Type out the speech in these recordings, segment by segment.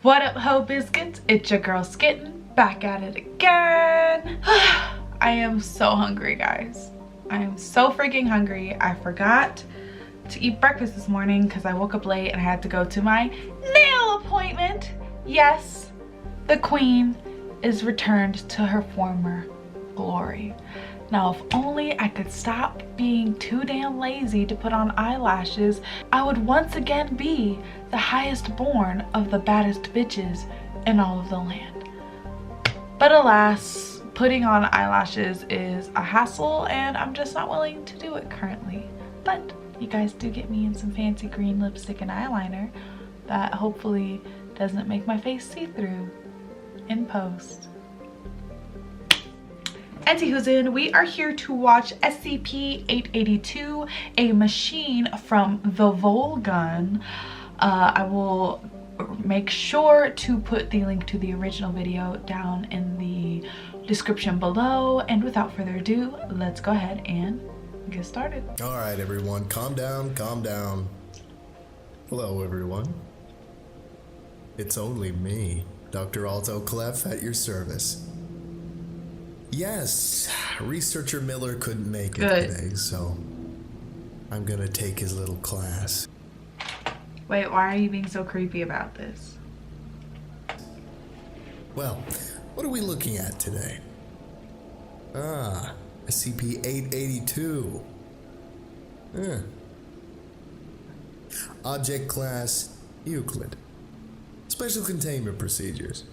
What up, Ho Biscuits? It's your girl Skitten, back at it again. I am so hungry, guys. I am so freaking hungry. I forgot to eat breakfast this morning because I woke up late and I had to go to my nail appointment. Yes, the queen is returned to her former glory. Now, if only I could stop being too damn lazy to put on eyelashes, I would once again be the highest born of the baddest bitches in all of the land. But alas, putting on eyelashes is a hassle and I'm just not willing to do it currently. But you guys do get me in some fancy green lipstick and eyeliner that hopefully doesn't make my face see-through in post. Anti-Who's we are here to watch SCP-882, a machine from the Volgun. I will make sure to put the link to the original video down in the description below. And without further ado, let's go ahead and get started. All right, everyone, calm down, calm down. Hello, everyone. It's only me, Dr. Alto Clef, at your service. Yes, researcher Miller couldn't make it today, so I'm gonna take his little class. Wait, why are you being so creepy about this? Well, what are we looking at today? SCP-882. Object class Euclid. Special containment procedures.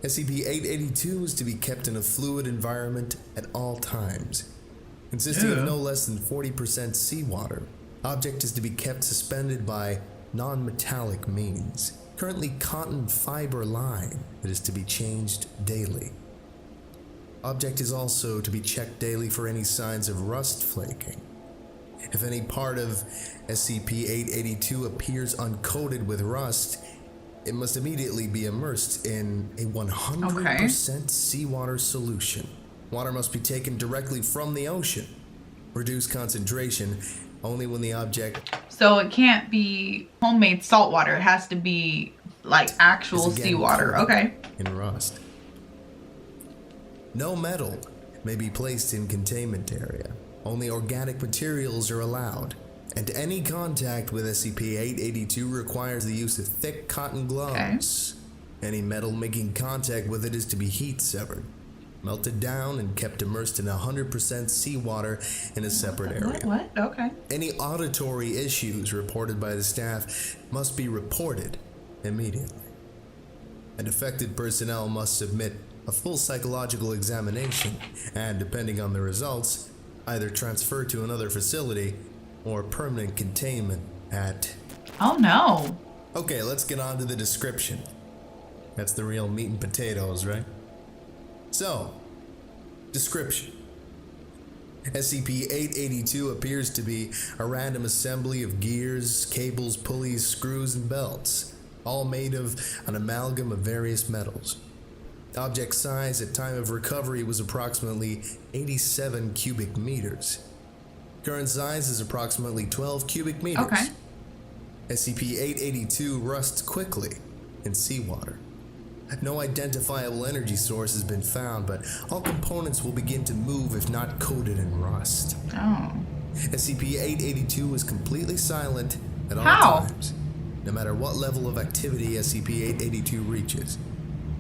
SCP-882 is to be kept in a fluid environment at all times, consisting of no less than 40% seawater. Object is to be kept suspended by non-metallic means, currently cotton fiber line that is to be changed daily. Object is also to be checked daily for any signs of rust flaking. If any part of SCP-882 appears uncoated with rust, it must immediately be immersed in a 100% seawater solution. Water must be taken directly from the ocean. Reduce concentration only when the object... So it can't be homemade salt water. It has to be like actual seawater. Okay. In rust. No metal may be placed in containment area. Only organic materials are allowed. And any contact with SCP-882 requires the use of thick cotton gloves. Any metal making contact with it is to be heat severed, melted down, and kept immersed in 100% seawater in a separate area. What? Okay. Any auditory issues reported by the staff must be reported immediately. And affected personnel must submit a full psychological examination and, depending on the results, either transfer to another facility or permanent containment at... Oh no. Okay, let's get on to the description. That's the real meat and potatoes, right? So, description. SCP-882 appears to be a random assembly of gears, cables, pulleys, screws, and belts, all made of an amalgam of various metals. Object size at time of recovery was approximately 87 cubic meters. Current size is approximately 12 cubic meters. Okay. SCP-882 rusts quickly in seawater. No identifiable energy source has been found, but all components will begin to move if not coated in rust. Oh. SCP-882 is completely silent at all times, no matter what level of activity SCP-882 reaches.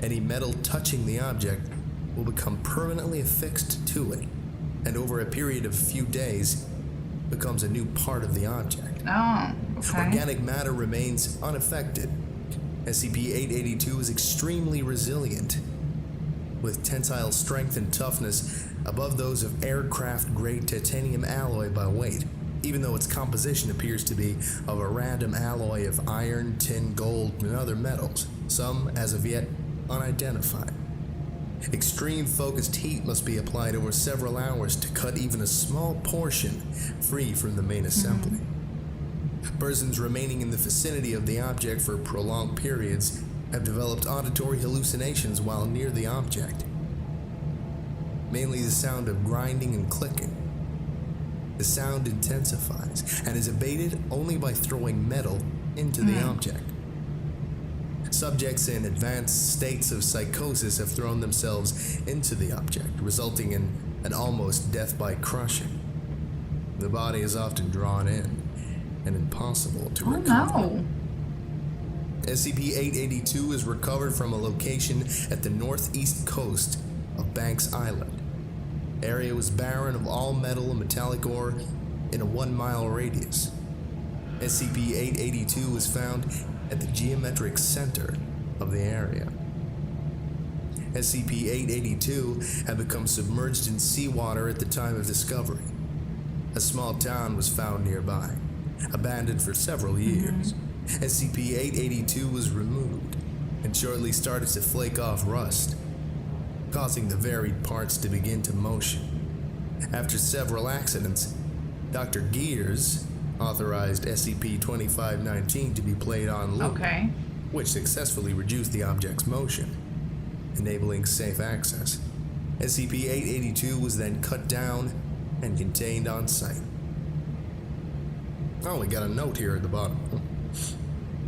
Any metal touching the object will become permanently affixed to it, and over a period of a few days, becomes a new part of the object. Oh, okay. Organic matter remains unaffected. SCP-882 is extremely resilient, with tensile strength and toughness above those of aircraft-grade titanium alloy by weight, even though its composition appears to be of a random alloy of iron, tin, gold, and other metals, some as of yet unidentified. Extreme focused heat must be applied over several hours to cut even a small portion free from the main assembly. Persons remaining in the vicinity of the object for prolonged periods have developed auditory hallucinations while near the object. Mainly the sound of grinding and clicking. The sound intensifies and is abated only by throwing metal into the object. Subjects in advanced states of psychosis have thrown themselves into the object, resulting in an almost death by crushing. The body is often drawn in and impossible to recover. No. SCP-882 is recovered from a location at the northeast coast of Banks Island. The area was barren of all metal and metallic ore in a 1-mile radius. SCP-882 was found at the geometric center of the area. SCP-882 had become submerged in seawater at the time of discovery. A small town was found nearby, abandoned for several years. SCP-882 was removed and shortly started to flake off rust, causing the varied parts to begin to motion. After several accidents, Dr. Gears authorized SCP-2519 to be played on loop, which successfully reduced the object's motion, enabling safe access. SCP-882 was then cut down and contained on site. Oh, we got a note here at the bottom.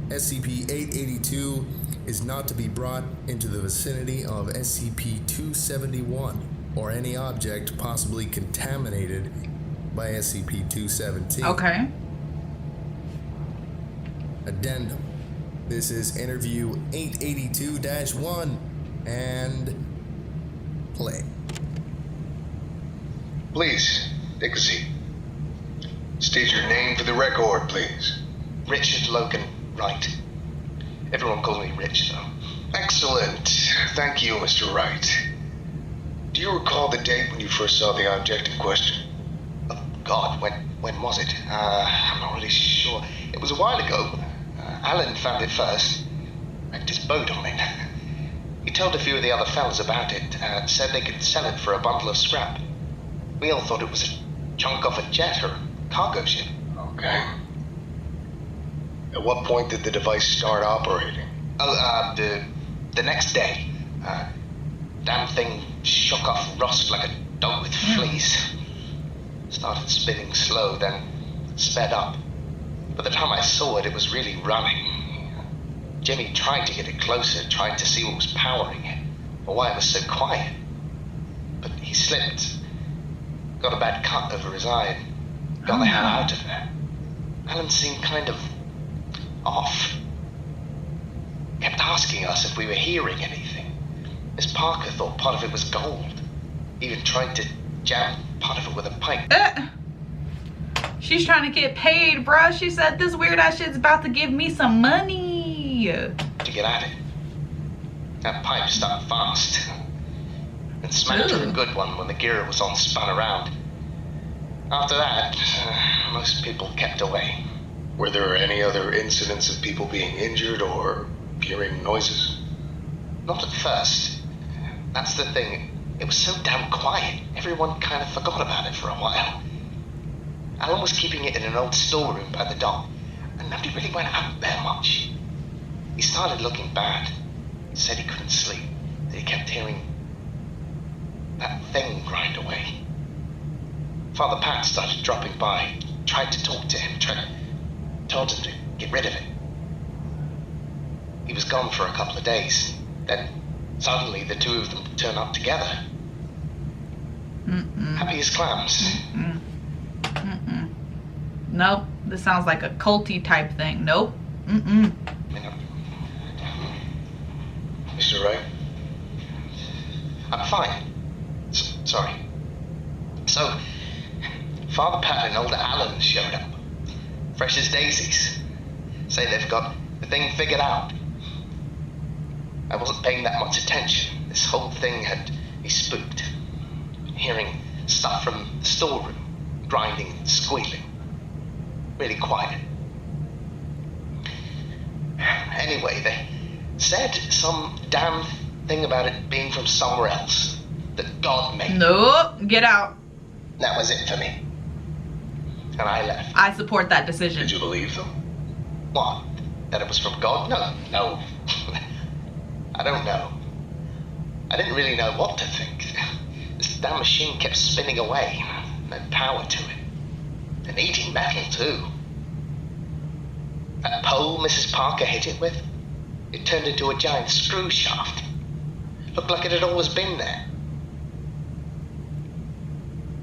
SCP-882 is not to be brought into the vicinity of SCP-271 or any object possibly contaminated by SCP-217. Okay. Addendum. This is interview 882-1 and play. Please, take a seat. State your name for the record, please. Richard Logan Wright. Everyone calls me Rich, though. Excellent. Thank you, Mr. Wright. Do you recall the date when you first saw the object in question? Oh, God, when was it? I'm not really sure. It was a while ago. Alan found it first. Wrecked his boat on it. He told a few of the other fellas about it, said they could sell it for a bundle of scrap. We all thought it was a chunk off a jet or a cargo ship. Okay. At what point did the device start operating? The next day. Damn thing shook off rust like a dog with fleas. Started spinning slow, then sped up. By the time I saw it, it was really running. Jimmy tried to get it closer, tried to see what was powering it, or why it was so quiet. But he slipped. Got a bad cut over his eye and got the hell out of there. Alan seemed kind of off. Kept asking us if we were hearing anything. Miss Parker thought part of it was gold. Even tried to jam part of it with a pipe. She's trying to get paid, bruh. She said this weird ass shit's about to give me some money. To get at it. That pipe stuck fast. And smacked her a good one when the gear it was on spun around. After that, most people kept away. Were there any other incidents of people being injured or hearing noises? Not at first. That's the thing. It was so damn quiet, everyone kind of forgot about it for a while. Alan was keeping it in an old storeroom by the dock, and nobody really went out there much. He started looking bad. He said he couldn't sleep, that he kept hearing that thing grind away. Father Pat started dropping by, tried to talk to him, told him to get rid of it. He was gone for a couple of days. Then, suddenly, the two of them turn up together. Happy as clams. Nope. This sounds like a culty type thing. Nope. Mr. Wright? I'm fine. Sorry. So, Father Pat and older Alan showed up. Fresh as daisies. Say they've got the thing figured out. I wasn't paying that much attention. This whole thing had me spooked. Hearing stuff from the storeroom, grinding and squealing. Really quiet. Anyway, they said some damn thing about it being from somewhere else. That God made. Nope. Get out. That was it for me. And I left. I support that decision. Did you believe them? What? That it was from God? No. I don't know. I didn't really know what to think. This damn machine kept spinning away. No power to it. And eating metal, too. That pole Mrs. Parker hit it with? it turned into a giant screw shaft. Looked like it had always been there.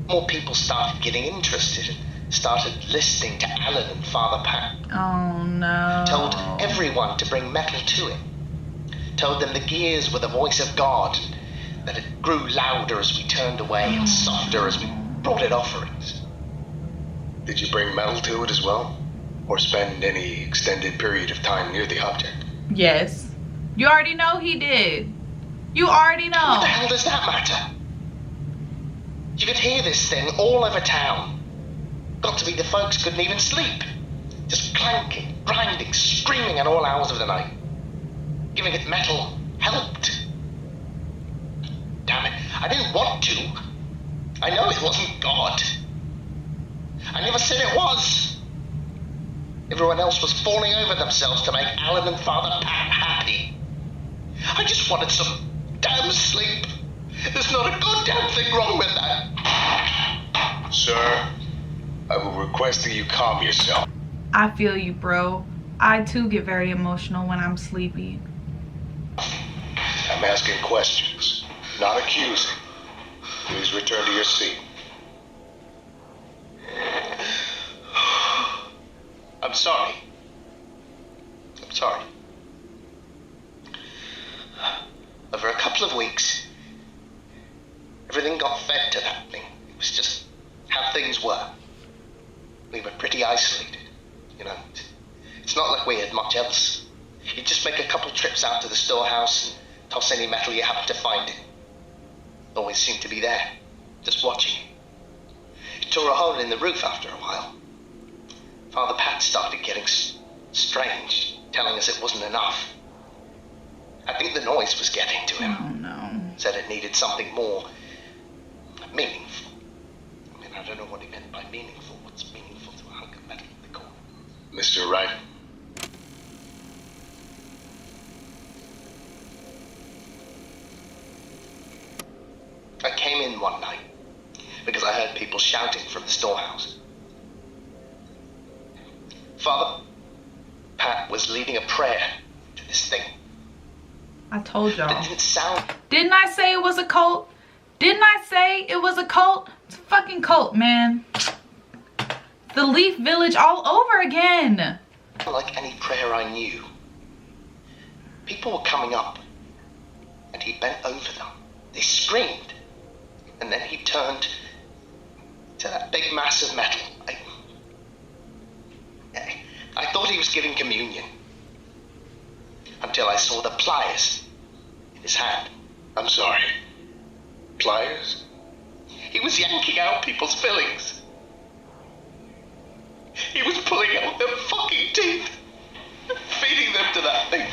More people started getting interested and started listening to Alan and Father Pat. Oh no. Told everyone to bring metal to it. Told them the gears were the voice of God, that it grew louder as we turned away and softer as we brought it offerings. Did you bring metal to it as well? Or spend any extended period of time near the object? Yes. You already know he did. You already know. What the hell does that matter? You could hear this thing all over town. Got to be the folks couldn't even sleep. Just clanking, grinding, screaming at all hours of the night. Giving it metal helped. Damn it, I didn't want to. I know it wasn't God. I never said it was. Everyone else was falling over themselves to make Alan and Father Pat happy. I just wanted some damn sleep. There's not a goddamn thing wrong with that. Sir, I will request that you calm yourself. I feel you, bro. I too get very emotional when I'm sleepy. I'm asking questions, not accusing. Please return to your seat. I'm sorry. I'm sorry. Over a couple of weeks, everything got fed to that thing. It was just how things were. We were pretty isolated, you know. It's not like we had much else. You'd just make a couple trips out to the storehouse and toss any metal you happened to find it. Always seemed to be there, just watching. It tore a hole in the roof after a while. Father Pat started getting strange, telling us it wasn't enough. I think the noise was getting to him. Oh no. Said it needed something more meaningful. I mean, I don't know what he meant by meaningful. What's meaningful to a hunk of metal in the corner? Mr. Wright? I came in one night because I heard people shouting from the storehouse. Father Pat was leading a prayer to this thing. I told y'all. It didn't sound... Didn't I say it was a cult? Didn't I say it was a cult? It's a fucking cult, man. The Leaf Village all over again. like any prayer I knew. People were coming up, and he bent over them. They screamed, and then he turned to that big mass of metal. I thought he was giving communion, until I saw the pliers in his hand. I'm sorry. Pliers? He was yanking out people's fillings. He was pulling out their fucking teeth, feeding them to that thing.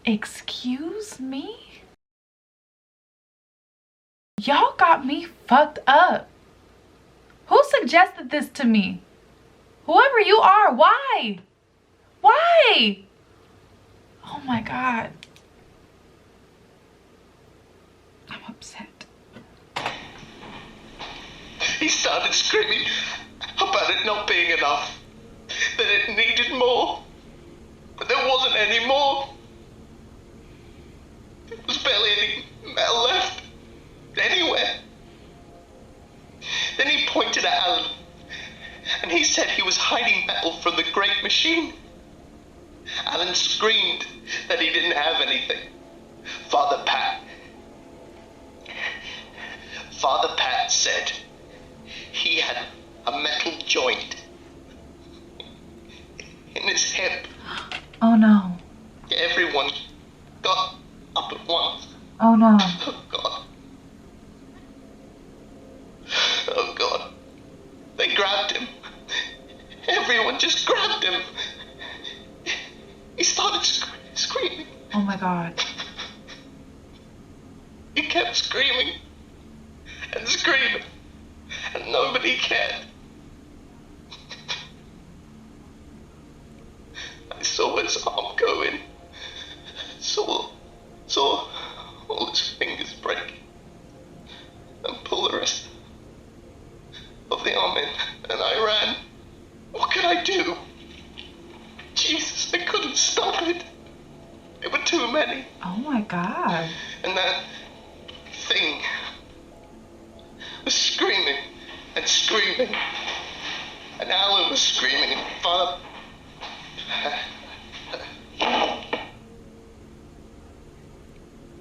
Excuse me? Y'all got me fucked up. Who suggested this to me? Whoever you are, why? Why? Oh my God. I'm upset. He started screaming about it not being enough, that it needed more, but there wasn't any more. There was barely any metal left, anywhere. Then he pointed at Alan, and he said he was hiding metal from the great machine. Alan screamed that he didn't have anything. Father Pat said he had a metal joint in his hip. Oh no. Everyone got up at once. Oh no. Oh God. Oh God. They grabbed him. Everyone just grabbed him. He started screaming. Oh my God. He kept screaming and screaming, and nobody cared. I saw his arm go in, saw all his fingers break, and pull the rest of the arm in, and I ran. What could I do? Jesus, I couldn't stop it. too many. Oh my God. And that thing was screaming and screaming. And Alan was screaming and Father.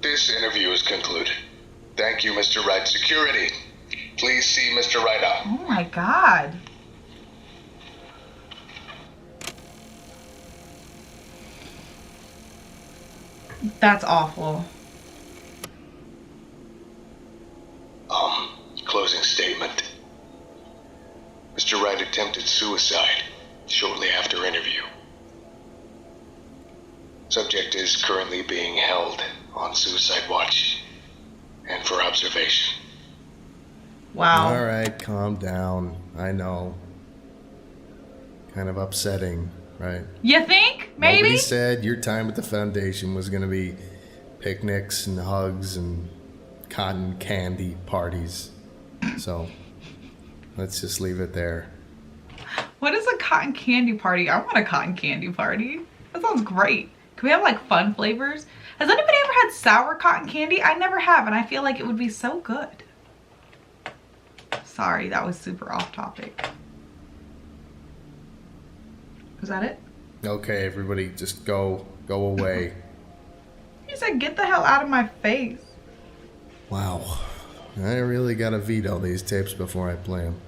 This interview is concluded. Thank you, Mr. Wright. Security, please see Mr. Wright out. Oh my God. That's awful. Closing statement. Mr. Wright attempted suicide shortly after interview. Subject is currently being held on suicide watch and for observation. Wow. All right, calm down. I know. Kind of upsetting, right? You think? Maybe? Nobody said your time at the Foundation was going to be picnics and hugs and cotton candy parties. So, let's just leave it there. What is a cotton candy party? I want a cotton candy party. That sounds great. Can we have like fun flavors? Has anybody ever had sour cotton candy? I never have, and I feel like it would be so good. Sorry, that was super off topic. Was that it? Okay, everybody, just go away. You said get the hell out of my face. Wow. I really gotta veto these tapes before I play them.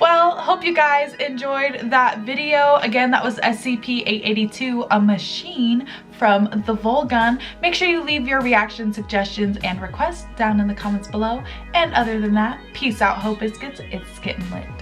Well, hope you guys enjoyed that video. Again, that was SCP-882, a machine from the Volgun. Make sure you leave your reaction, suggestions, and requests down in the comments below. And other than that, peace out, Hope Biscuits. It's Skitten Lit.